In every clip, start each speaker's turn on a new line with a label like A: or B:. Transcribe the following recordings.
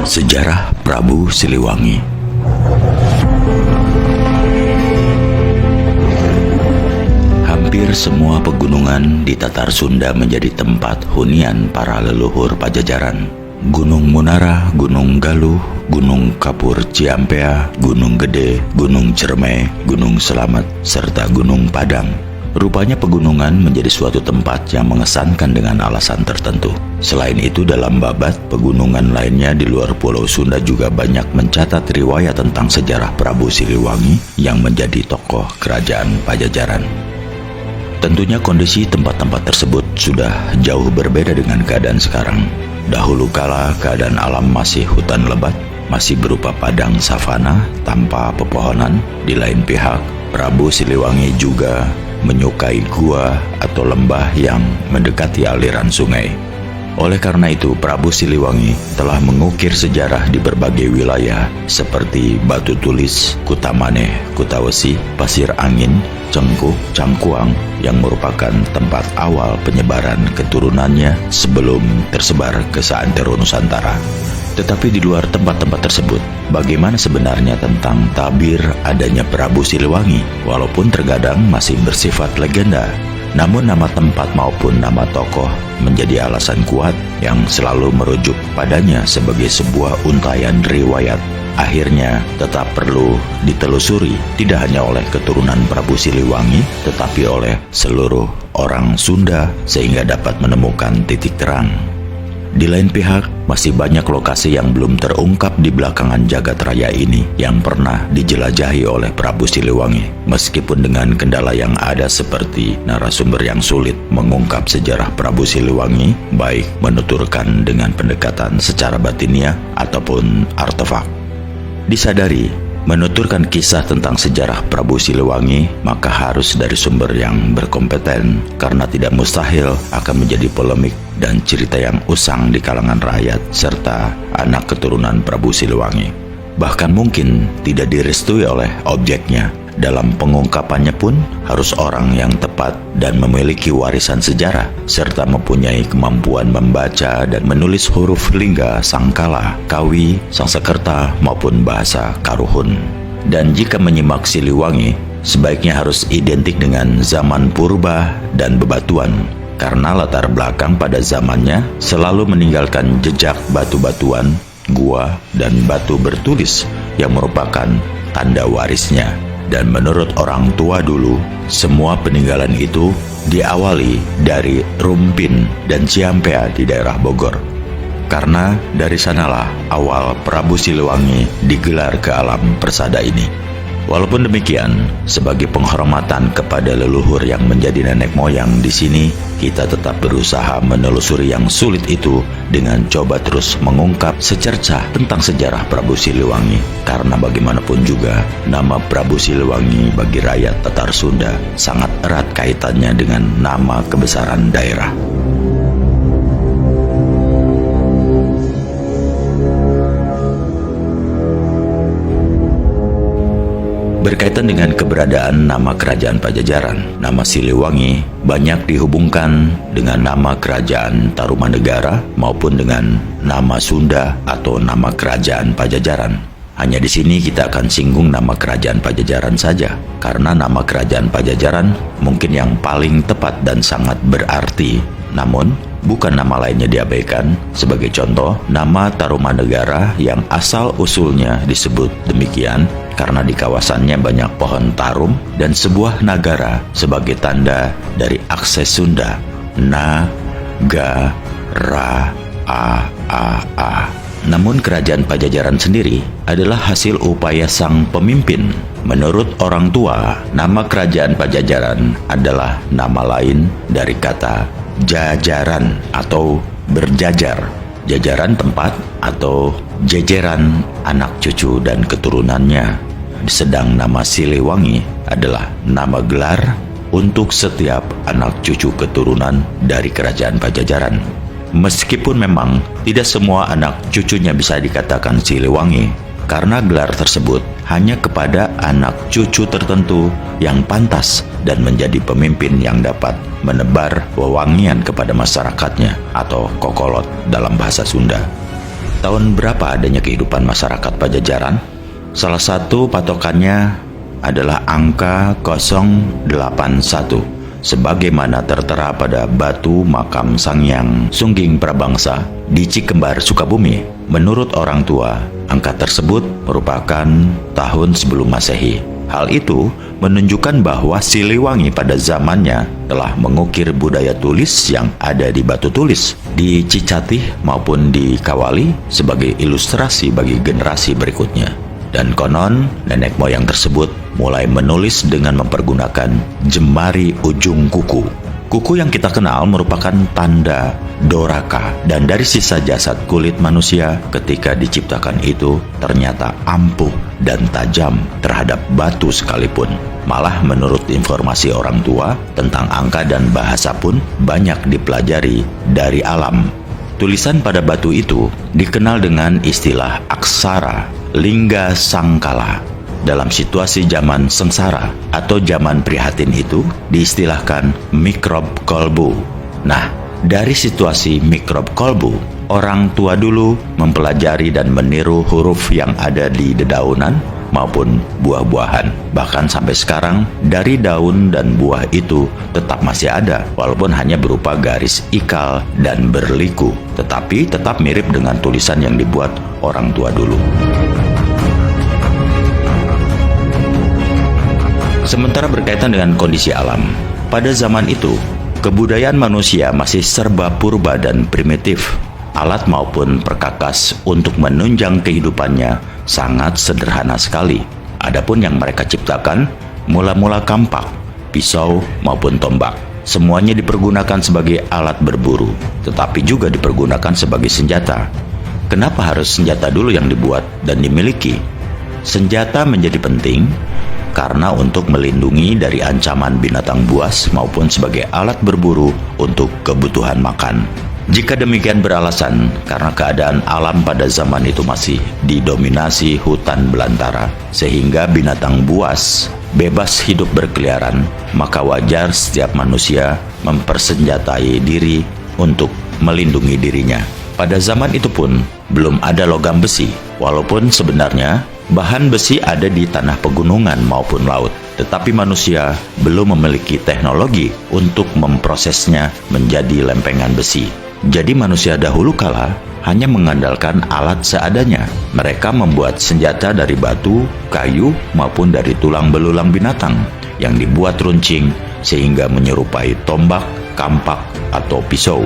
A: Sejarah Prabu Siliwangi. Hampir semua pegunungan di Tatar Sunda menjadi tempat hunian para leluhur Pajajaran. Gunung Munara, Gunung Galuh, Gunung Kapur Ciampea, Gunung Gede, Gunung Cermai, Gunung Selamet, serta Gunung Padang. Rupanya pegunungan menjadi suatu tempat yang mengesankan dengan alasan tertentu. Selain itu, dalam babat pegunungan lainnya di luar Pulau Sunda juga banyak mencatat riwayat tentang sejarah Prabu Siliwangi yang menjadi tokoh kerajaan Pajajaran. Tentunya kondisi tempat-tempat tersebut sudah jauh berbeda dengan keadaan sekarang. Dahulu kala keadaan alam masih hutan lebat, masih berupa padang savana tanpa pepohonan. Di lain pihak, Prabu Siliwangi juga menyukai gua atau lembah yang mendekati aliran sungai. Oleh karena itu, Prabu Siliwangi telah mengukir sejarah di berbagai wilayah seperti Batu Tulis, Kutamaneh, Kutawesi, Pasir Angin, Cengkuh, Cangkuang yang merupakan tempat awal penyebaran keturunannya sebelum tersebar ke seantero Nusantara. Tetapi di luar tempat-tempat tersebut, bagaimana sebenarnya tentang tabir adanya Prabu Siliwangi? Walaupun terkadang masih bersifat legenda, namun nama tempat maupun nama tokoh menjadi alasan kuat yang selalu merujuk padanya sebagai sebuah untayan riwayat. Akhirnya tetap perlu ditelusuri, tidak hanya oleh keturunan Prabu Siliwangi, tetapi oleh seluruh orang Sunda sehingga dapat menemukan titik terang. Di lain pihak, masih banyak lokasi yang belum terungkap di belakangan jagat raya ini yang pernah dijelajahi oleh Prabu Siliwangi. Meskipun dengan kendala yang ada seperti narasumber yang sulit mengungkap sejarah Prabu Siliwangi, baik menuturkan dengan pendekatan secara batiniah ataupun artefak. Disadari, menuturkan kisah tentang sejarah Prabu Siliwangi maka harus dari sumber yang berkompeten, karena tidak mustahil akan menjadi polemik dan cerita yang usang di kalangan rakyat serta anak keturunan Prabu Siliwangi. Bahkan mungkin tidak direstui oleh objeknya. Dalam pengungkapannya pun harus orang yang tepat dan memiliki warisan sejarah serta mempunyai kemampuan membaca dan menulis huruf lingga, sangkala, kawi, sangsekerta maupun bahasa Karuhun. Dan jika menyimak Siliwangi, sebaiknya harus identik dengan zaman purba dan bebatuan, karena latar belakang pada zamannya selalu meninggalkan jejak batu-batuan, gua, dan batu bertulis yang merupakan tanda warisnya. Dan menurut orang tua dulu, semua peninggalan itu diawali dari Rumpin dan Ciampea di daerah Bogor. Karena dari sanalah awal Prabu Siliwangi digelar ke alam persada ini. Walaupun demikian, sebagai penghormatan kepada leluhur yang menjadi nenek moyang di sini, kita tetap berusaha menelusuri yang sulit itu dengan coba terus mengungkap secercah tentang sejarah Prabu Siliwangi. Karena bagaimanapun juga, nama Prabu Siliwangi bagi rakyat Tatar Sunda sangat erat kaitannya dengan nama kebesaran daerah. Berkaitan dengan keberadaan nama kerajaan Pajajaran, nama Siliwangi banyak dihubungkan dengan nama kerajaan Tarumanegara maupun dengan nama Sunda atau nama kerajaan Pajajaran. Hanya di sini kita akan singgung nama kerajaan Pajajaran saja, karena nama kerajaan Pajajaran mungkin yang paling tepat dan sangat berarti. Namun, bukan nama lainnya diabaikan. Sebagai contoh, nama Tarumanegara yang asal-usulnya disebut demikian karena di kawasannya banyak pohon tarum dan sebuah nagara sebagai tanda dari akses Sunda. Na-ga-ra-a-a-a. Namun kerajaan Pajajaran sendiri adalah hasil upaya sang pemimpin. Menurut orang tua, nama kerajaan Pajajaran adalah nama lain dari kata jajaran atau berjajar. Jajaran tempat atau jejeran anak cucu dan keturunannya. Sedang nama Siliwangi adalah nama gelar untuk setiap anak cucu keturunan dari kerajaan Pajajaran. Meskipun memang tidak semua anak cucunya bisa dikatakan Siliwangi, karena gelar tersebut hanya kepada anak cucu tertentu yang pantas dan menjadi pemimpin yang dapat menebar wewangian kepada masyarakatnya atau kokolot dalam bahasa Sunda. Tahun berapa adanya kehidupan masyarakat Pajajaran? Salah satu patokannya adalah angka 081, sebagaimana tertera pada batu makam Sanghyang Sungging Prabangsa di Cikembar, Sukabumi. Menurut orang tua, angka tersebut merupakan tahun sebelum Masehi. Hal itu menunjukkan bahwa Siliwangi pada zamannya telah mengukir budaya tulis yang ada di batu tulis di Cicatih maupun di Kawali sebagai ilustrasi bagi generasi berikutnya. Dan konon nenek moyang tersebut mulai menulis dengan mempergunakan jemari ujung kuku. Kuku yang kita kenal merupakan tanda doraka, dan dari sisa jasad kulit manusia ketika diciptakan itu ternyata ampuh dan tajam terhadap batu sekalipun. Malah menurut informasi orang tua tentang angka dan bahasa pun banyak dipelajari dari alam. Tulisan pada batu itu dikenal dengan istilah aksara lingga sangkala. Dalam situasi zaman sengsara atau zaman prihatin itu diistilahkan mikrob kolbu. Nah, dari situasi mikrob kolbu, orang tua dulu mempelajari dan meniru huruf yang ada di dedaunan maupun buah-buahan. Bahkan sampai sekarang, dari daun dan buah itu tetap masih ada, walaupun hanya berupa garis ikal dan berliku, tetapi tetap mirip dengan tulisan yang dibuat orang tua dulu. Sementara berkaitan dengan kondisi alam, pada zaman itu, kebudayaan manusia masih serba purba dan primitif. Alat maupun perkakas untuk menunjang kehidupannya sangat sederhana sekali. Adapun yang mereka ciptakan, mula-mula kampak, pisau maupun tombak. Semuanya dipergunakan sebagai alat berburu, tetapi juga dipergunakan sebagai senjata. Kenapa harus senjata dulu yang dibuat dan dimiliki? Senjata menjadi penting karena untuk melindungi dari ancaman binatang buas maupun sebagai alat berburu untuk kebutuhan makan. Jika demikian beralasan karena keadaan alam pada zaman itu masih didominasi hutan belantara, sehingga binatang buas bebas hidup berkeliaran, maka wajar setiap manusia mempersenjatai diri untuk melindungi dirinya. Pada zaman itu pun belum ada logam besi, walaupun sebenarnya bahan besi ada di tanah pegunungan maupun laut, tetapi manusia belum memiliki teknologi untuk memprosesnya menjadi lempengan besi. Jadi manusia dahulu kala hanya mengandalkan alat seadanya. Mereka membuat senjata dari batu, kayu, maupun dari tulang belulang binatang yang dibuat runcing sehingga menyerupai tombak, kampak, atau pisau.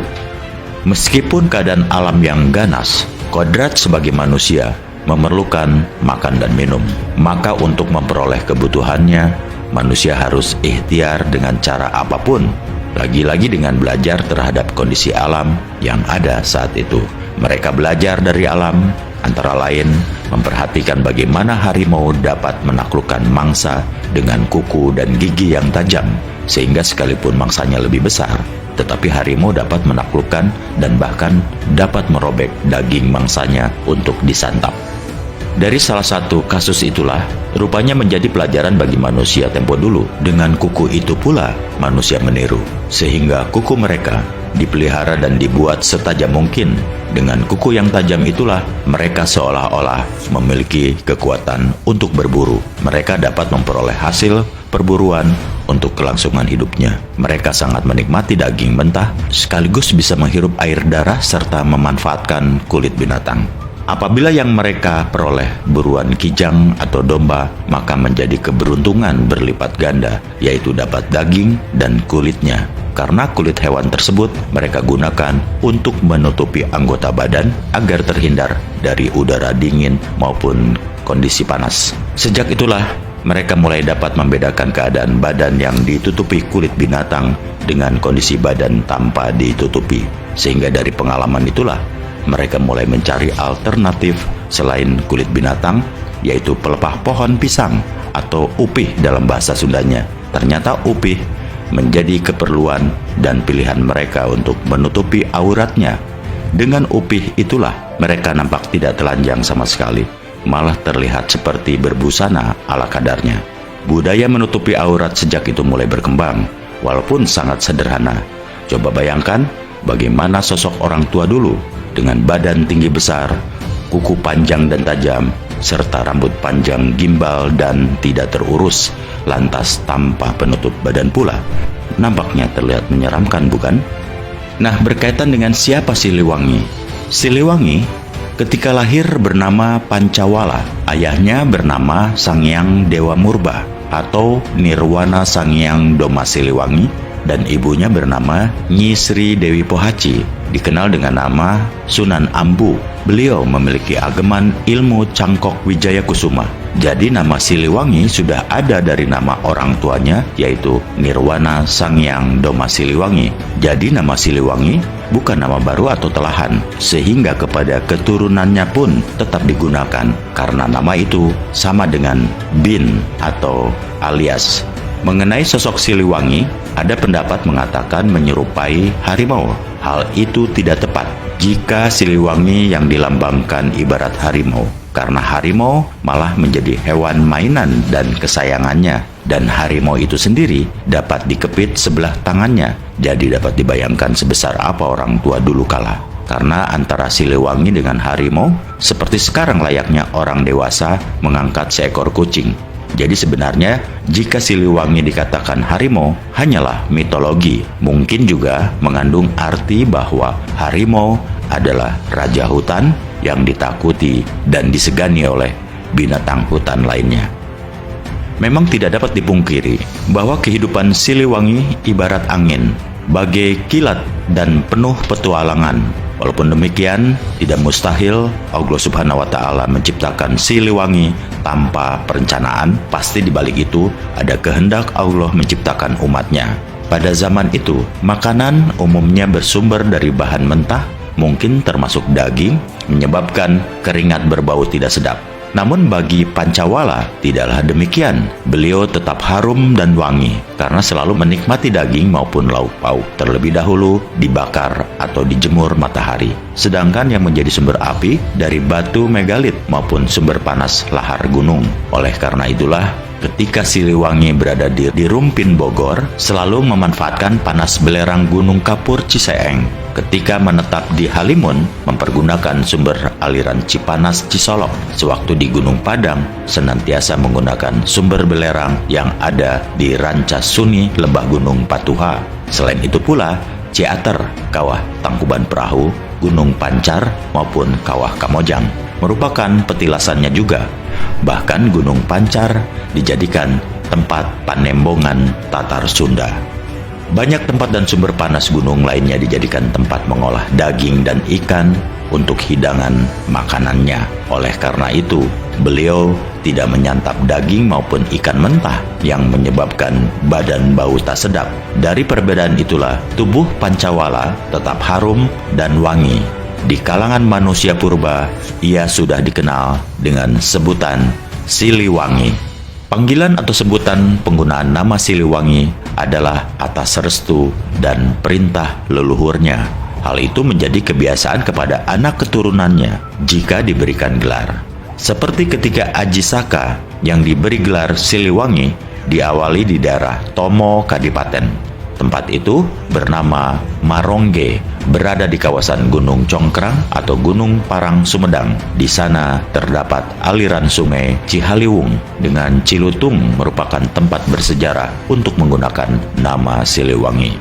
A: Meskipun keadaan alam yang ganas, kodrat sebagai manusia memerlukan makan dan minum. Maka untuk memperoleh kebutuhannya, manusia harus ikhtiar dengan cara apapun. Lagi-lagi dengan belajar terhadap kondisi alam yang ada saat itu. Mereka belajar dari alam, antara lain memperhatikan bagaimana harimau dapat menaklukkan mangsa dengan kuku dan gigi yang tajam, sehingga sekalipun mangsanya lebih besar, tetapi harimau dapat menaklukkan dan bahkan dapat merobek daging mangsanya untuk disantap. Dari salah satu kasus itulah, rupanya menjadi pelajaran bagi manusia tempo dulu. Dengan kuku itu pula, manusia meniru, sehingga kuku mereka dipelihara dan dibuat setajam mungkin. Dengan kuku yang tajam itulah, mereka seolah-olah memiliki kekuatan untuk berburu. Mereka dapat memperoleh hasil perburuan untuk kelangsungan hidupnya. Mereka sangat menikmati daging mentah, sekaligus bisa menghirup air darah serta memanfaatkan kulit binatang. Apabila yang mereka peroleh buruan kijang atau domba, maka menjadi keberuntungan berlipat ganda, yaitu dapat daging dan kulitnya. Karena kulit hewan tersebut mereka gunakan untuk menutupi anggota badan agar terhindar dari udara dingin maupun kondisi panas. Sejak itulah mereka mulai dapat membedakan keadaan badan yang ditutupi kulit binatang dengan kondisi badan tanpa ditutupi. Sehingga dari pengalaman itulah mereka mulai mencari alternatif selain kulit binatang, yaitu pelepah pohon pisang atau upih dalam bahasa Sundanya. Ternyata upih menjadi keperluan dan pilihan mereka untuk menutupi auratnya. Dengan upih itulah mereka nampak tidak telanjang sama sekali, malah terlihat seperti berbusana ala kadarnya. Budaya menutupi aurat sejak itu mulai berkembang, walaupun sangat sederhana. Coba bayangkan bagaimana sosok orang tua dulu dengan badan tinggi besar, kuku panjang dan tajam, serta rambut panjang gimbal dan tidak terurus, lantas tanpa penutup badan pula. Nampaknya terlihat menyeramkan, bukan? Nah, berkaitan dengan siapa Siliwangi? Siliwangi ketika lahir bernama Pancawala, ayahnya bernama Sanghyang Dewa Murba atau Nirwana Sanghyang Doma Siliwangi, dan ibunya bernama Nyi Sri Dewi Pohaci, dikenal dengan nama Sunan Ambu. Beliau memiliki ageman ilmu Cangkok Wijaya Kusuma. Jadi nama Siliwangi sudah ada dari nama orang tuanya, yaitu Nirwana Sanghyang Doma Siliwangi. Jadi nama Siliwangi bukan nama baru atau telahan, sehingga kepada keturunannya pun tetap digunakan, karena nama itu sama dengan bin atau alias. Mengenai sosok Siliwangi, ada pendapat mengatakan menyerupai harimau. Hal itu tidak tepat jika Siliwangi yang dilambangkan ibarat harimau, karena harimau malah menjadi hewan mainan dan kesayangannya, dan harimau itu sendiri dapat dikepit sebelah tangannya. Jadi dapat dibayangkan sebesar apa orang tua dulu kala. Karena antara Siliwangi dengan harimau seperti sekarang layaknya orang dewasa mengangkat seekor kucing. Jadi sebenarnya jika Siliwangi dikatakan harimau hanyalah mitologi. Mungkin juga mengandung arti bahwa harimau adalah raja hutan yang ditakuti dan disegani oleh binatang hutan lainnya. Memang tidak dapat dipungkiri bahwa kehidupan Siliwangi ibarat angin, bagai kilat dan penuh petualangan. Walaupun demikian, tidak mustahil Allah Subhanahu wa Ta'ala menciptakan Siliwangi tanpa perencanaan. Pasti di balik itu ada kehendak Allah menciptakan umatnya. Pada zaman itu, makanan umumnya bersumber dari bahan mentah, mungkin termasuk daging, menyebabkan keringat berbau tidak sedap. Namun bagi Pancawala tidaklah demikian. Beliau tetap harum dan wangi karena selalu menikmati daging maupun lauk pauk terlebih dahulu dibakar atau dijemur matahari. Sedangkan yang menjadi sumber api dari batu megalit maupun sumber panas lahar gunung. Oleh karena itulah ketika Siliwangi berada di Rumpin Bogor, selalu memanfaatkan panas belerang Gunung Kapur Ciseeng. Ketika menetap di Halimun, mempergunakan sumber aliran Cipanas Cisolok. Sewaktu di Gunung Padang, senantiasa menggunakan sumber belerang yang ada di Rancas Suni, Lembah Gunung Patuha. Selain itu pula, Ciater, Kawah Tangkuban Perahu, Gunung Pancar, maupun Kawah Kamojang merupakan petilasannya juga. Bahkan Gunung Pancar dijadikan tempat panembongan Tatar Sunda. Banyak tempat dan sumber panas gunung lainnya dijadikan tempat mengolah daging dan ikan untuk hidangan makanannya. Oleh karena itu, beliau tidak menyantap daging maupun ikan mentah yang menyebabkan badan bau tak sedap. Dari perbedaan itulah, tubuh Pancawala tetap harum dan wangi. Di kalangan manusia purba, ia sudah dikenal dengan sebutan Siliwangi. Panggilan atau sebutan penggunaan nama Siliwangi adalah atas restu dan perintah leluhurnya. Hal itu menjadi kebiasaan kepada anak keturunannya jika diberikan gelar. Seperti ketika Aji Saka yang diberi gelar Siliwangi diawali di daerah Tomo, Kadipaten. Tempat itu bernama Marongge, berada di kawasan Gunung Congkrang atau Gunung Parang Sumedang. Di sana terdapat aliran sungai Cihaliwung dengan Cilutung merupakan tempat bersejarah untuk menggunakan nama Siliwangi.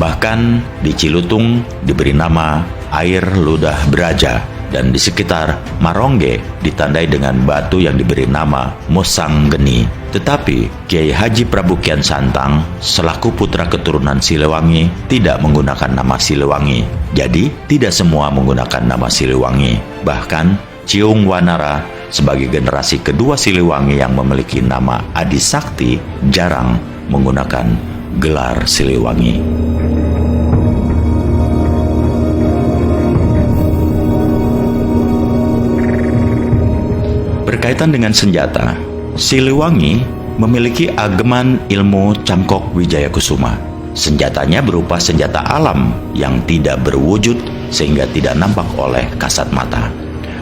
A: Bahkan di Cilutung diberi nama Air Ludah Beraja, dan di sekitar Marongge ditandai dengan batu yang diberi nama Mosanggeni. Tetapi Kiai Haji Prabu Kian Santang selaku putra keturunan Siliwangi tidak menggunakan nama Siliwangi. Jadi tidak semua menggunakan nama Siliwangi. Bahkan Ciung Wanara sebagai generasi kedua Siliwangi yang memiliki nama Adi Sakti jarang menggunakan gelar Siliwangi. Berkaitan dengan senjata, Siliwangi memiliki ageman ilmu Cangkok Wijaya Kusuma. Senjatanya berupa senjata alam yang tidak berwujud sehingga tidak nampak oleh kasat mata.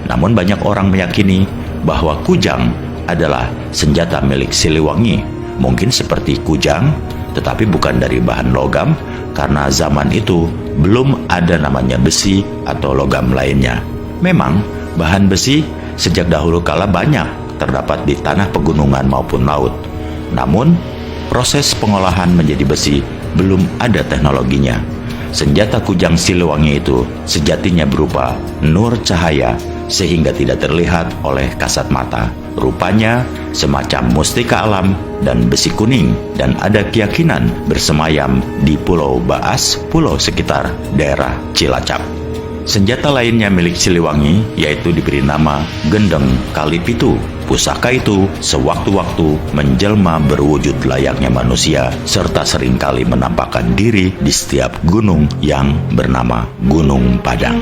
A: Namun banyak orang meyakini bahwa kujang adalah senjata milik Siliwangi. Mungkin seperti kujang, tetapi bukan dari bahan logam karena zaman itu belum ada namanya besi atau logam lainnya. Memang Bahan besi sejak dahulu kala banyak terdapat di tanah pegunungan maupun laut. Namun, proses pengolahan menjadi besi belum ada teknologinya. Senjata kujang Siliwangi itu sejatinya berupa nur cahaya sehingga tidak terlihat oleh kasat mata. Rupanya semacam mustika alam dan besi kuning, dan ada keyakinan bersemayam di Pulau Baas, pulau sekitar daerah Cilacap. Senjata lainnya milik Siliwangi yaitu diberi nama Gendeng Kalipitu. Pusaka itu sewaktu-waktu menjelma berwujud layaknya manusia, serta seringkali menampakkan diri di setiap gunung yang bernama Gunung Padang.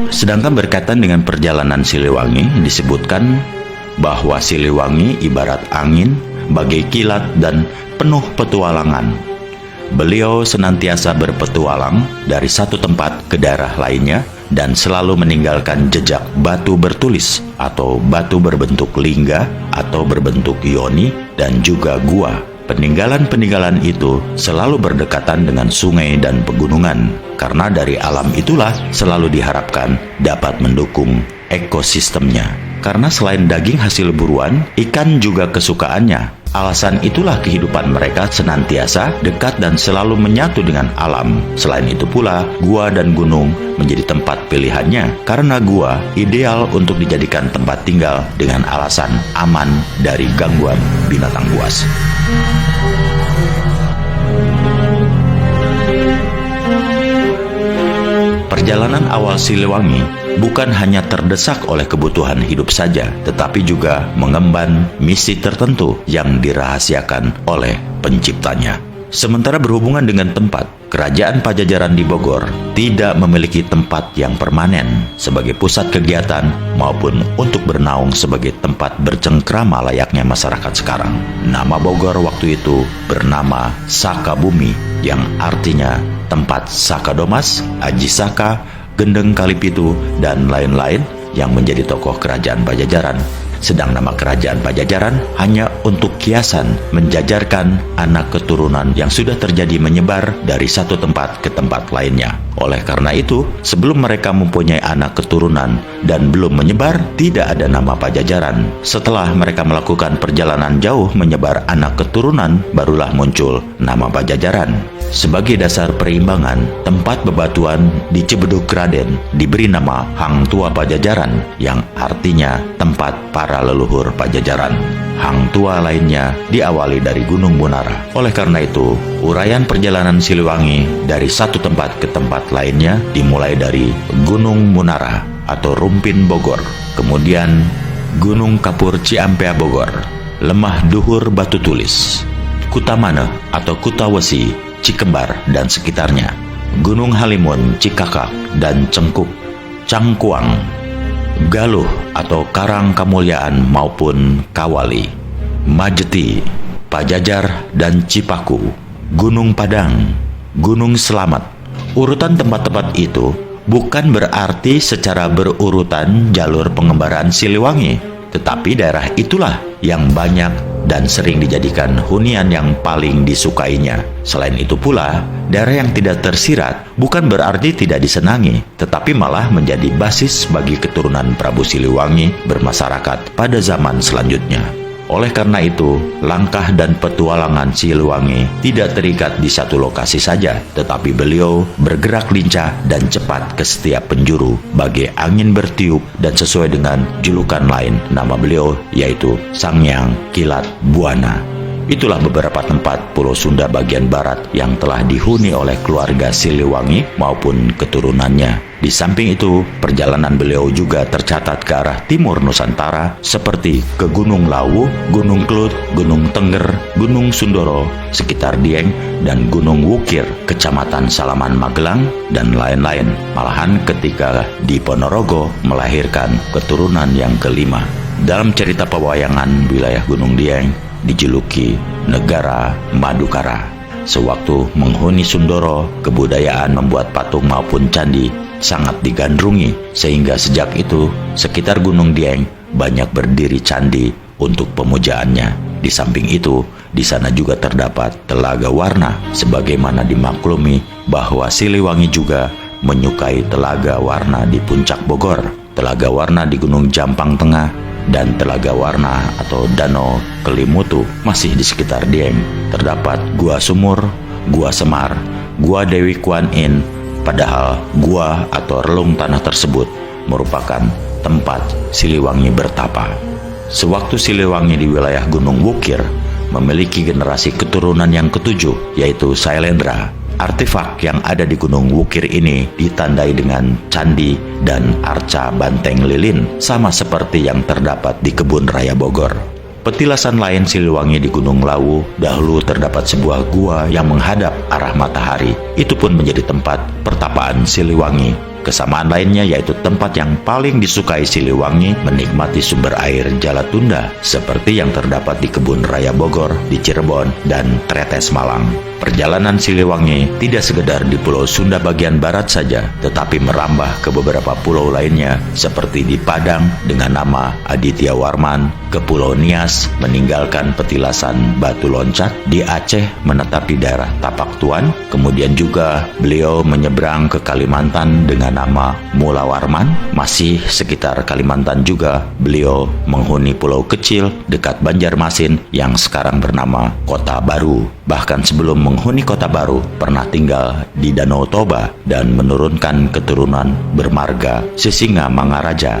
A: Sedangkan berkaitan dengan perjalanan Siliwangi, disebutkan bahwa Siliwangi ibarat angin, bagai kilat dan penuh petualangan. Beliau senantiasa berpetualang dari satu tempat ke daerah lainnya dan selalu meninggalkan jejak batu bertulis atau batu berbentuk lingga atau berbentuk yoni dan juga gua. Peninggalan-peninggalan itu selalu berdekatan dengan sungai dan pegunungan, karena dari alam itulah selalu diharapkan dapat mendukung ekosistemnya. Karena selain daging hasil buruan, ikan juga kesukaannya. Alasan itulah kehidupan mereka senantiasa dekat dan selalu menyatu dengan alam. Selain itu pula, gua dan gunung menjadi tempat pilihannya, karena gua ideal untuk dijadikan tempat tinggal dengan alasan aman dari gangguan binatang buas. Perjalanan awal Siliwangi bukan hanya terdesak oleh kebutuhan hidup saja, tetapi juga mengemban misi tertentu yang dirahasiakan oleh penciptanya. Sementara berhubungan dengan tempat, Kerajaan Pajajaran di Bogor tidak memiliki tempat yang permanen sebagai pusat kegiatan maupun untuk bernaung sebagai tempat bercengkrama layaknya masyarakat sekarang. Nama Bogor waktu itu bernama Sakabumi, yang artinya tempat Sakadomas, Aji Saka, Gendeng Kalipitu, dan lain-lain yang menjadi tokoh kerajaan Pajajaran. Sedang nama kerajaan Pajajaran hanya untuk kiasan menjajarkan anak keturunan yang sudah terjadi menyebar dari satu tempat ke tempat lainnya. Oleh karena itu, sebelum mereka mempunyai anak keturunan dan belum menyebar, tidak ada nama Pajajaran. Setelah mereka melakukan perjalanan jauh menyebar anak keturunan, barulah muncul nama Pajajaran. Sebagai dasar perimbangan, tempat bebatuan di Cibedug Raden diberi nama Hang Tua Pajajaran, yang artinya tempat para leluhur Pajajaran. Hang Tua lainnya diawali dari Gunung Munara. Oleh karena itu, uraian perjalanan Siliwangi dari satu tempat ke tempat lainnya dimulai dari Gunung Munara atau Rumpin Bogor, kemudian Gunung Kapur Ciampea Bogor, Lemah Duhur Batu Tulis, Kutamane atau Kutawesi, Cikembar dan sekitarnya, Gunung Halimun, Cikakak dan Cengkuk, Cangkuang, Galuh atau Karang Kamulyaan maupun Kawali, Majeti, Pajajar dan Cipaku, Gunung Padang, Gunung Selamat. Urutan tempat-tempat itu bukan berarti secara berurutan jalur pengembaraan Siliwangi, tetapi daerah itulah yang banyak dan sering dijadikan hunian yang paling disukainya. Selain itu pula, daerah yang tidak tersirat bukan berarti tidak disenangi, tetapi malah menjadi basis bagi keturunan Prabu Siliwangi bermasyarakat pada zaman selanjutnya. Oleh karena itu, langkah dan petualangan Siliwangi tidak terikat di satu lokasi saja, tetapi beliau bergerak lincah dan cepat ke setiap penjuru, bagai angin bertiup, dan sesuai dengan julukan lain nama beliau, yaitu Sangyang Kilat Buana. Itulah beberapa tempat Pulau Sunda bagian barat yang telah dihuni oleh keluarga Siliwangi maupun keturunannya. Di samping itu, perjalanan beliau juga tercatat ke arah timur Nusantara seperti ke Gunung Lawu, Gunung Klut, Gunung Tengger, Gunung Sundoro, sekitar Dieng, dan Gunung Wukir, Kecamatan Salaman Magelang, dan lain-lain. Malahan ketika di Ponorogo melahirkan keturunan yang kelima. Dalam cerita pewayangan wilayah Gunung Dieng, dijuluki Negara Madukara. Sewaktu menghuni Sundoro, kebudayaan membuat patung maupun candi sangat digandrungi, sehingga sejak itu sekitar Gunung Dieng banyak berdiri candi untuk pemujaannya. Di samping itu, di sana juga terdapat Telaga Warna, sebagaimana dimaklumi bahwa Siliwangi juga menyukai Telaga Warna di Puncak Bogor, Telaga Warna di Gunung Jampang Tengah, dan Telaga Warna atau Danau Kelimutu masih di sekitar Dieng. Terdapat Gua Sumur, Gua Semar, Gua Dewi Kuan Yin, padahal gua atau relung tanah tersebut merupakan tempat Siliwangi bertapa. Sewaktu Siliwangi di wilayah Gunung Wukir memiliki generasi keturunan yang ketujuh, yaitu Sailendra. Artefak yang ada di Gunung Wukir ini ditandai dengan candi dan arca banteng lilin, sama seperti yang terdapat di Kebun Raya Bogor. Petilasan lain Siliwangi di Gunung Lawu, dahulu terdapat sebuah gua yang menghadap arah matahari. Itu pun menjadi tempat pertapaan Siliwangi. Kesamaan lainnya yaitu tempat yang paling disukai Siliwangi menikmati sumber air Jalatunda, seperti yang terdapat di Kebun Raya Bogor, di Cirebon, dan Tretes Malang. Perjalanan Siliwangi tidak sekedar di Pulau Sunda bagian barat saja, tetapi merambah ke beberapa pulau lainnya, seperti di Padang dengan nama Aditya Warman, ke Pulau Nias meninggalkan petilasan Batu Loncat, di Aceh menetapi daerah Tapak Tuan, kemudian juga beliau menyeberang ke Kalimantan dengan nama Mula Warman. Masih sekitar Kalimantan juga beliau menghuni pulau kecil dekat Banjarmasin yang sekarang bernama Kota Baru. Bahkan sebelum menghuni Kota Baru pernah tinggal di Danau Toba dan menurunkan keturunan bermarga Sisinga Mangaraja.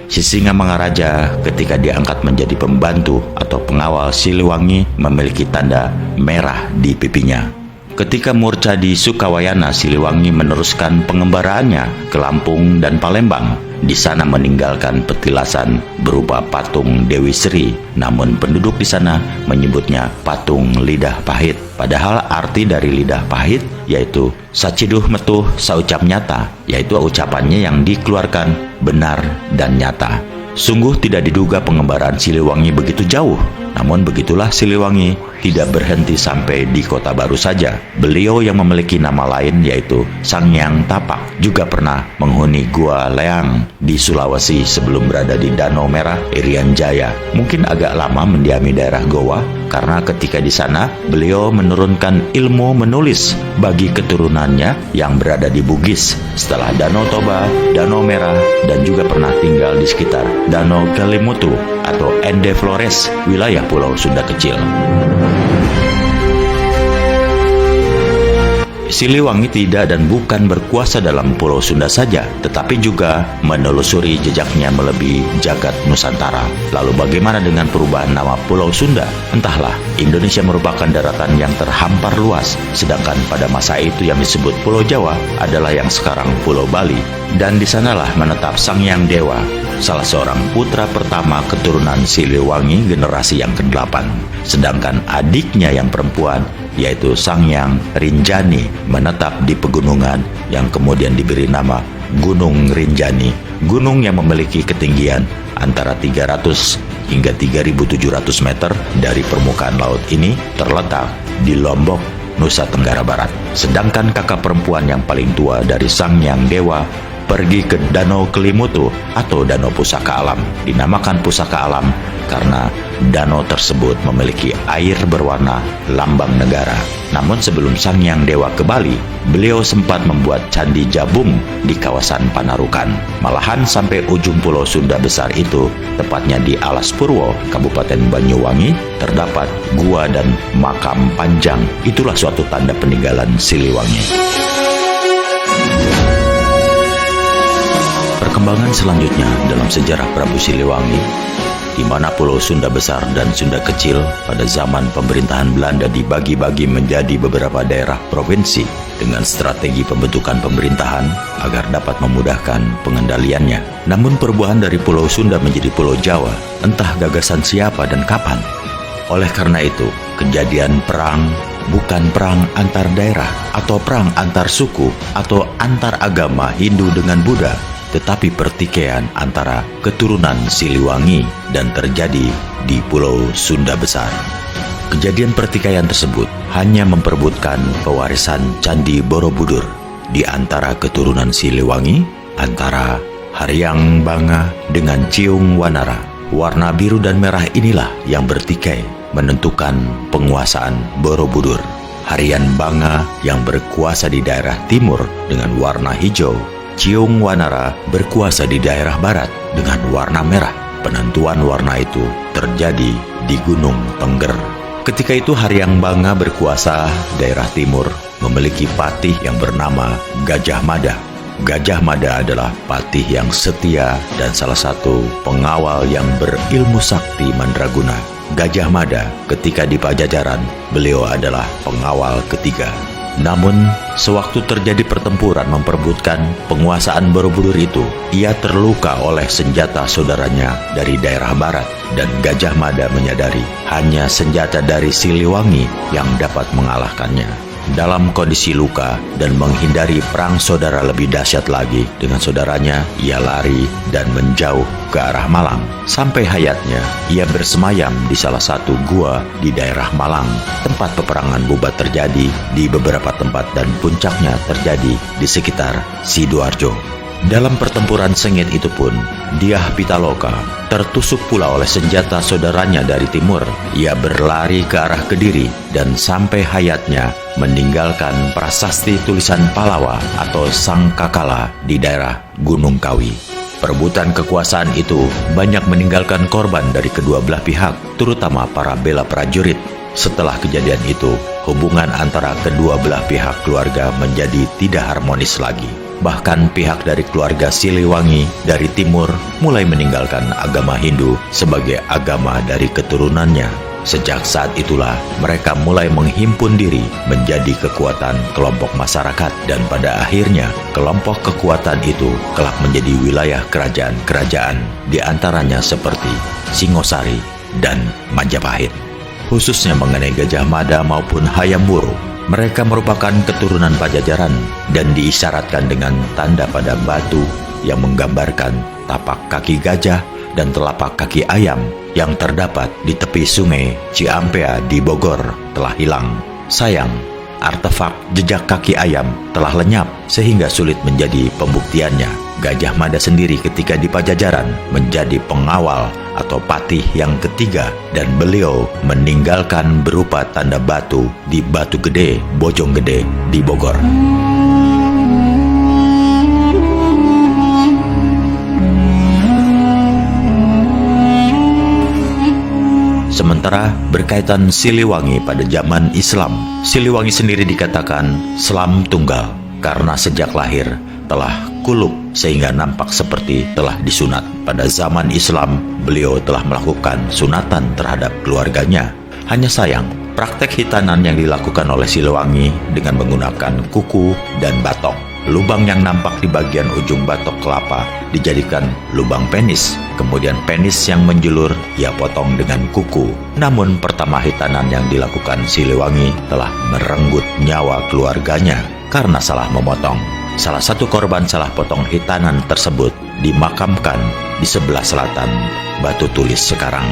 A: Sisinga Mangaraja ketika diangkat menjadi pembantu atau pengawal Siliwangi memiliki tanda merah di pipinya. Ketika murca di Sukawayana, Siliwangi meneruskan pengembaraannya ke Lampung dan Palembang. Di sana meninggalkan petilasan berupa patung Dewi Sri, namun penduduk di sana menyebutnya patung lidah pahit. Padahal arti dari lidah pahit yaitu saciduh metuh saucap nyata, yaitu ucapannya yang dikeluarkan benar dan nyata. Sungguh tidak diduga pengembaraan Siliwangi begitu jauh. Namun begitulah Siliwangi tidak berhenti sampai di Kota Baru saja. Beliau yang memiliki nama lain yaitu Sangyang Tapak juga pernah menghuni Gua Leang di Sulawesi sebelum berada di Danau Merah, Irian Jaya. Mungkin agak lama mendiami daerah Goa karena ketika di sana beliau menurunkan ilmu menulis bagi keturunannya yang berada di Bugis. Setelah Danau Toba, Danau Merah, dan juga pernah tinggal di sekitar Danau Kelimutu atau Ende Flores, wilayah Pulau Sunda Kecil. Siliwangi tidak dan bukan berkuasa dalam Pulau Sunda saja, tetapi juga menelusuri jejaknya melebihi jagat Nusantara. Lalu bagaimana dengan perubahan nama Pulau Sunda? Entahlah, Indonesia merupakan daratan yang terhampar luas, sedangkan pada masa itu yang disebut Pulau Jawa adalah yang sekarang Pulau Bali. Dan di sanalah menetap Sangyang Dewa, salah seorang putra pertama keturunan Siliwangi generasi yang ke-8. Sedangkan adiknya yang perempuan, yaitu Sangyang Rinjani, menetap di pegunungan yang kemudian diberi nama Gunung Rinjani. Gunung yang memiliki ketinggian antara 300 hingga 3.700 meter dari permukaan laut ini terletak di Lombok, Nusa Tenggara Barat. Sedangkan kakak perempuan yang paling tua dari Sangyang Dewa pergi ke Danau Kelimutu atau Danau Pusaka Alam. Dinamakan Pusaka Alam karena danau tersebut memiliki air berwarna lambang negara. Namun sebelum Sangyang Dewa ke Bali, beliau sempat membuat Candi Jabung di kawasan Panarukan. Malahan sampai ujung Pulau Sunda besar itu, tepatnya di Alas Purwo, Kabupaten Banyuwangi, terdapat gua dan makam panjang. Itulah suatu tanda peninggalan Siliwangi. Perkembangan selanjutnya dalam sejarah Prabu Siliwangi, di mana Pulau Sunda Besar dan Sunda Kecil pada zaman pemerintahan Belanda dibagi-bagi menjadi beberapa daerah provinsi dengan strategi pembentukan pemerintahan agar dapat memudahkan pengendaliannya. Namun perubahan dari Pulau Sunda menjadi Pulau Jawa, entah gagasan siapa dan kapan. Oleh karena itu, kejadian perang bukan perang antar daerah atau perang antar suku atau antar agama Hindu dengan Buddha, tetapi pertikaian antara keturunan Siliwangi dan terjadi di Pulau Sunda Besar. Kejadian pertikaian tersebut hanya memperebutkan pewarisan Candi Borobudur di antara keturunan Siliwangi, antara Haryang Banga dengan Ciung Wanara. Warna biru dan merah inilah yang bertikai menentukan penguasaan Borobudur. Harian Banga yang berkuasa di daerah timur dengan warna hijau, Ciung Wanara berkuasa di daerah barat dengan warna merah. Penentuan warna itu terjadi di Gunung Tengger. Ketika itu Harian Banga berkuasa daerah timur memiliki patih yang bernama Gajah Mada. Gajah Mada adalah patih yang setia dan salah satu pengawal yang berilmu sakti mandraguna. Gajah Mada ketika di Pajajaran, beliau adalah pengawal ketiga. Namun, sewaktu terjadi pertempuran memperebutkan penguasaan Borobudur itu, ia terluka oleh senjata saudaranya dari daerah barat, dan Gajah Mada menyadari hanya senjata dari Siliwangi yang dapat mengalahkannya. Dalam kondisi luka dan menghindari perang saudara lebih dahsyat lagi dengan saudaranya, ia lari dan menjauh ke arah Malang. Sampai hayatnya, ia bersemayam di salah satu gua di daerah Malang. Tempat peperangan bubat terjadi di beberapa tempat dan puncaknya terjadi di sekitar Sidoarjo. Dalam pertempuran sengit itu pun, Dyah Pitaloka tertusuk pula oleh senjata saudaranya dari timur. Ia berlari ke arah Kediri dan sampai hayatnya meninggalkan prasasti tulisan Palawa atau Sangkakala di daerah Gunung Kawi. Perebutan kekuasaan itu banyak meninggalkan korban dari kedua belah pihak, terutama para bela prajurit. Setelah kejadian itu, hubungan antara kedua belah pihak keluarga menjadi tidak harmonis lagi. Bahkan pihak dari keluarga Siliwangi dari timur mulai meninggalkan agama Hindu sebagai agama dari keturunannya. Sejak saat itulah mereka mulai menghimpun diri menjadi kekuatan kelompok masyarakat, dan pada akhirnya kelompok kekuatan itu kelak menjadi wilayah kerajaan-kerajaan, di antaranya seperti Singosari dan Majapahit. Khususnya mengenai Gajah Mada maupun Hayam Wuruk, mereka merupakan keturunan Pajajaran dan diisyaratkan dengan tanda pada batu yang menggambarkan tapak kaki gajah dan telapak kaki ayam yang terdapat di tepi sungai Ciampea di Bogor telah hilang. Sayang, artefak jejak kaki ayam telah lenyap sehingga sulit menjadi pembuktiannya. Gajah Mada sendiri ketika di Pajajaran menjadi pengawal atau patih yang ketiga, dan beliau meninggalkan berupa tanda batu di Batu Gede, Bojonggede di Bogor. Sementara berkaitan Siliwangi pada zaman Islam, Siliwangi sendiri dikatakan Selam Tunggal karena sejak lahir telah kulub sehingga nampak seperti telah disunat. Pada zaman Islam, beliau telah melakukan sunatan terhadap keluarganya. Hanya sayang, praktek hitanan yang dilakukan oleh Siliwangi dengan menggunakan kuku dan batok. Lubang yang nampak di bagian ujung batok kelapa dijadikan lubang penis. Kemudian penis yang menjulur ia potong dengan kuku. Namun pertama hitanan yang dilakukan Siliwangi telah merenggut nyawa keluarganya karena salah memotong. Salah satu korban salah potong hitanan tersebut dimakamkan di sebelah selatan Batu Tulis sekarang.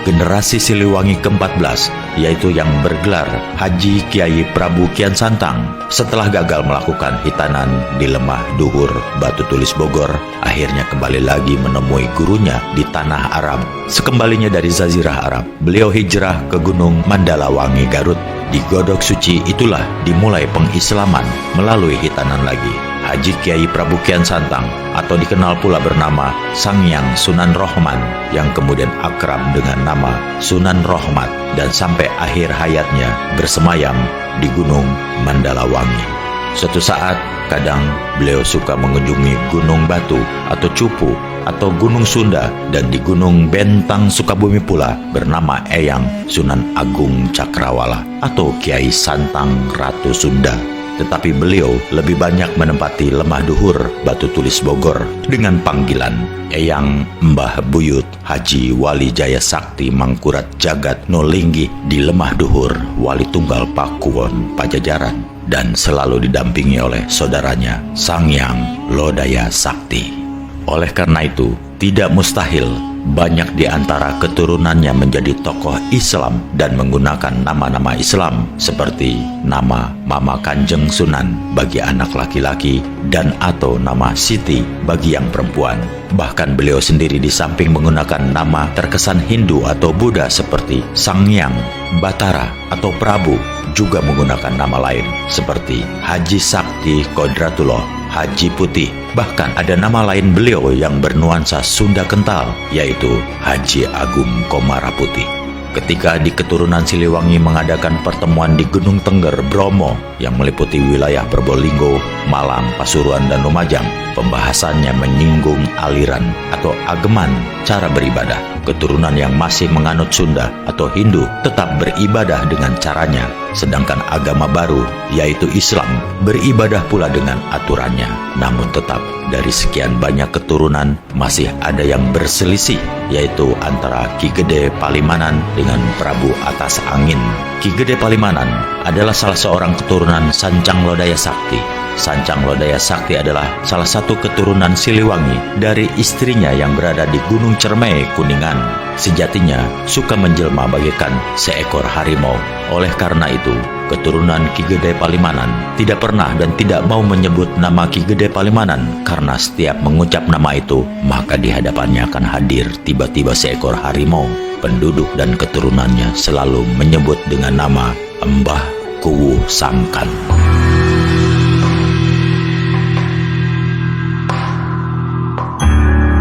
A: Generasi Siliwangi ke-14, yaitu yang bergelar Haji Kiai Prabu Kian Santang, setelah gagal melakukan hitanan di Lemah Duhur Batu Tulis Bogor, akhirnya kembali lagi menemui gurunya di tanah Arab. Sekembalinya dari Zazirah Arab, beliau hijrah ke Gunung Mandalawangi Garut. Di Godok Suci itulah dimulai pengislaman melalui hitanan lagi. Haji Kiai Prabu Kian Santang atau dikenal pula bernama Sangyang Sunan Rohman yang kemudian akrab dengan nama Sunan Rohmat dan sampai akhir hayatnya bersemayam di Gunung Mandalawangi. Suatu saat kadang beliau suka mengunjungi Gunung Batu atau Cupu atau Gunung Sunda, dan di Gunung Bentang Sukabumi pula bernama Eyang Sunan Agung Cakrawala atau Kiai Santang Ratu Sunda. Tetapi beliau lebih banyak menempati Lemah Duhur Batu Tulis Bogor dengan panggilan Eyang Mbah Buyut Haji Wali Jaya Sakti Mangkurat Jagat Nolinggi di Lemah Duhur Wali Tunggal Pakuwon Pajajaran, dan selalu didampingi oleh saudaranya Sangyang Lodaya Sakti. Oleh karena itu, tidak mustahil Banyak di antara keturunannya menjadi tokoh Islam dan menggunakan nama-nama Islam seperti nama Mama Kanjeng Sunan bagi anak laki-laki dan atau nama Siti bagi yang perempuan. Bahkan beliau sendiri di samping menggunakan nama terkesan Hindu atau Buddha seperti Sangyang, Batara atau Prabu, juga menggunakan nama lain seperti Haji Sakti Kodratullah, Haji Putih. Bahkan ada nama lain beliau yang bernuansa Sunda kental, yaitu Haji Agung Komara Putih. Ketika di keturunan Siliwangi mengadakan pertemuan di Gunung Tengger, Bromo yang meliputi wilayah Probolinggo, Malang, Pasuruan, dan Lumajang, pembahasannya menyinggung aliran atau ageman cara beribadah. Keturunan yang masih menganut Sunda atau Hindu tetap beribadah dengan caranya, sedangkan agama baru yaitu Islam beribadah pula dengan aturannya. Namun tetap dari sekian banyak keturunan masih ada yang berselisih, yaitu antara Ki Gede Palimanan dengan Prabu Atas Angin. Ki Gede Palimanan adalah salah seorang keturunan Sancang Lodaya Sakti. Sancang Lodaya Sakti adalah salah satu keturunan Siliwangi dari istrinya yang berada di Gunung Cermai, Kuningan. Sejatinya suka menjelma bagaikan seekor harimau. Oleh karena itu, keturunan Ki Gede Palimanan tidak pernah dan tidak mau menyebut nama Ki Gede Palimanan, karena setiap mengucap nama itu, maka di hadapannya akan hadir tiba-tiba seekor harimau. Penduduk dan keturunannya selalu menyebut dengan nama Mbah Kuwu Sangkan.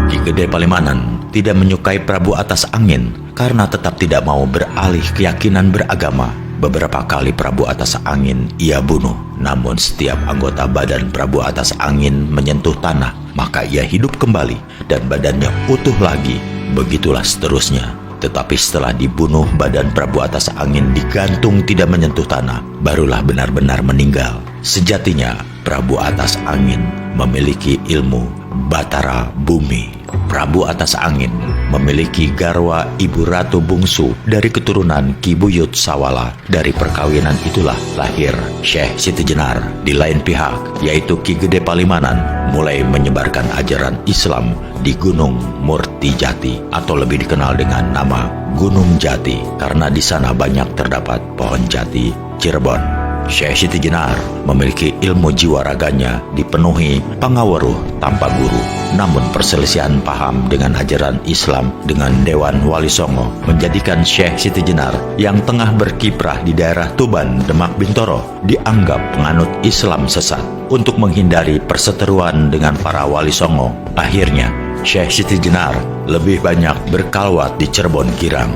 A: Ki Gede Palimanan tidak menyukai Prabu Atas Angin karena tetap tidak mau beralih keyakinan beragama. Beberapa kali Prabu Atas Angin ia bunuh, namun setiap anggota badan Prabu Atas Angin menyentuh tanah, maka ia hidup kembali dan badannya utuh lagi. Begitulah seterusnya. Tetapi setelah dibunuh, badan Prabu Atas Angin digantung tidak menyentuh tanah, barulah benar-benar meninggal. Sejatinya Prabu Atas Angin memiliki ilmu Batara Bumi. Prabu Atas Angin memiliki garwa ibu ratu bungsu dari keturunan Ki Buyut Sawala. Dari perkawinan itulah lahir Syekh Siti Jenar. Di lain pihak, yaitu Ki Gede Palimanan, mulai menyebarkan ajaran Islam di Gunung Murti Jati atau lebih dikenal dengan nama Gunung Jati karena di sana banyak terdapat pohon jati Cirebon. Syekh Siti Jenar memiliki ilmu jiwa raganya dipenuhi pangaweruh tanpa guru. Namun perselisihan paham dengan ajaran Islam dengan Dewan Wali Songo menjadikan Syekh Siti Jenar yang tengah berkiprah di daerah Tuban, Demak, Bintoro dianggap penganut Islam sesat. Untuk menghindari perseteruan dengan para Wali Songo, akhirnya Syekh Siti Jenar lebih banyak berkalwat di Cirebon Girang.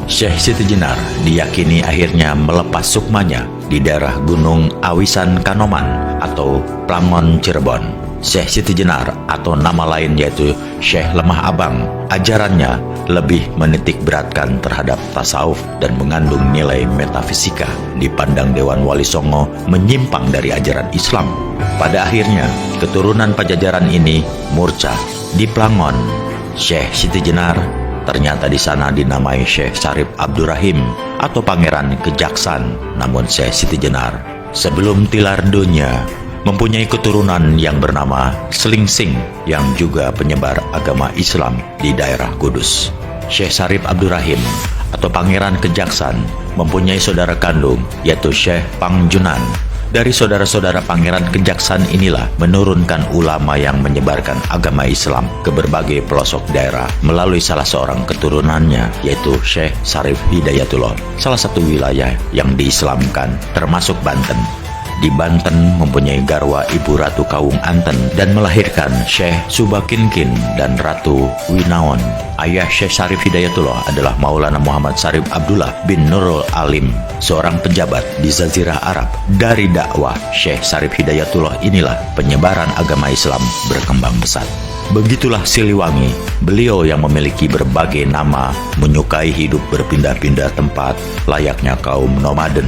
A: Syekh Siti Jenar diyakini akhirnya melepas sukmanya di daerah Gunung Awisan Kanoman atau Plangon Cirebon. Syekh Siti Jenar atau nama lain yaitu Syekh Lemah Abang, ajarannya lebih menitik beratkan terhadap tasawuf dan mengandung nilai metafisika. Dipandang Dewan Wali Songo menyimpang dari ajaran Islam. Pada akhirnya keturunan Pajajaran ini murca di Plangon. Syekh Siti Jenar ternyata di sana dinamai Syekh Sarip Abdurrahim atau Pangeran Kejaksan. Namun Syekh Siti Jenar sebelum tilar dunia mempunyai keturunan yang bernama Selingsing yang juga penyebar agama Islam di daerah Kudus. Syekh Sarip Abdurrahim atau Pangeran Kejaksan mempunyai saudara kandung yaitu Syekh Pangjunan. Dari saudara-saudara Pangeran Kejaksan inilah menurunkan ulama yang menyebarkan agama Islam ke berbagai pelosok daerah melalui salah seorang keturunannya yaitu Syekh Sarif Hidayatullah. Salah satu wilayah yang diislamkan termasuk Banten. Di Banten mempunyai garwa Ibu Ratu Kawung Anten dan melahirkan Syekh Subakinkin dan Ratu Winaon. Ayah Syekh Sarif Hidayatullah adalah Maulana Muhammad Sarif Abdullah bin Nurul Alim, seorang pejabat di Jazirah Arab. Dari dakwah Syekh Sarif Hidayatullah inilah penyebaran agama Islam berkembang pesat. Begitulah Siliwangi, beliau yang memiliki berbagai nama, menyukai hidup berpindah-pindah tempat layaknya kaum nomaden.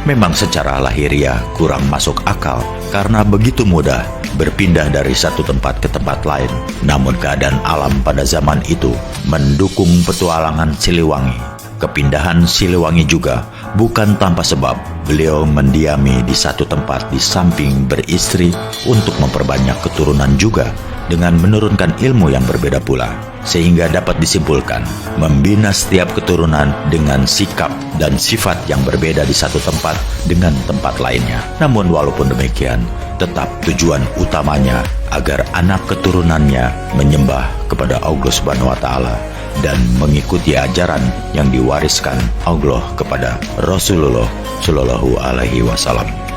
A: Memang secara lahiriah kurang masuk akal karena begitu mudah berpindah dari satu tempat ke tempat lain. Namun keadaan alam pada zaman itu mendukung petualangan Siliwangi. Kepindahan Siliwangi juga bukan tanpa sebab. Beliau mendiami di satu tempat di samping beristri untuk memperbanyak keturunan juga dengan menurunkan ilmu yang berbeda pula. sehingga dapat disimpulkan membina setiap keturunan dengan sikap dan sifat yang berbeda di satu tempat dengan tempat lainnya. Namun walaupun demikian, tetap tujuan utamanya agar anak keturunannya menyembah kepada Allah Subhanahu wa taala dan mengikuti ajaran yang diwariskan Allah kepada Rasulullah Shallallahu alaihi wasallam.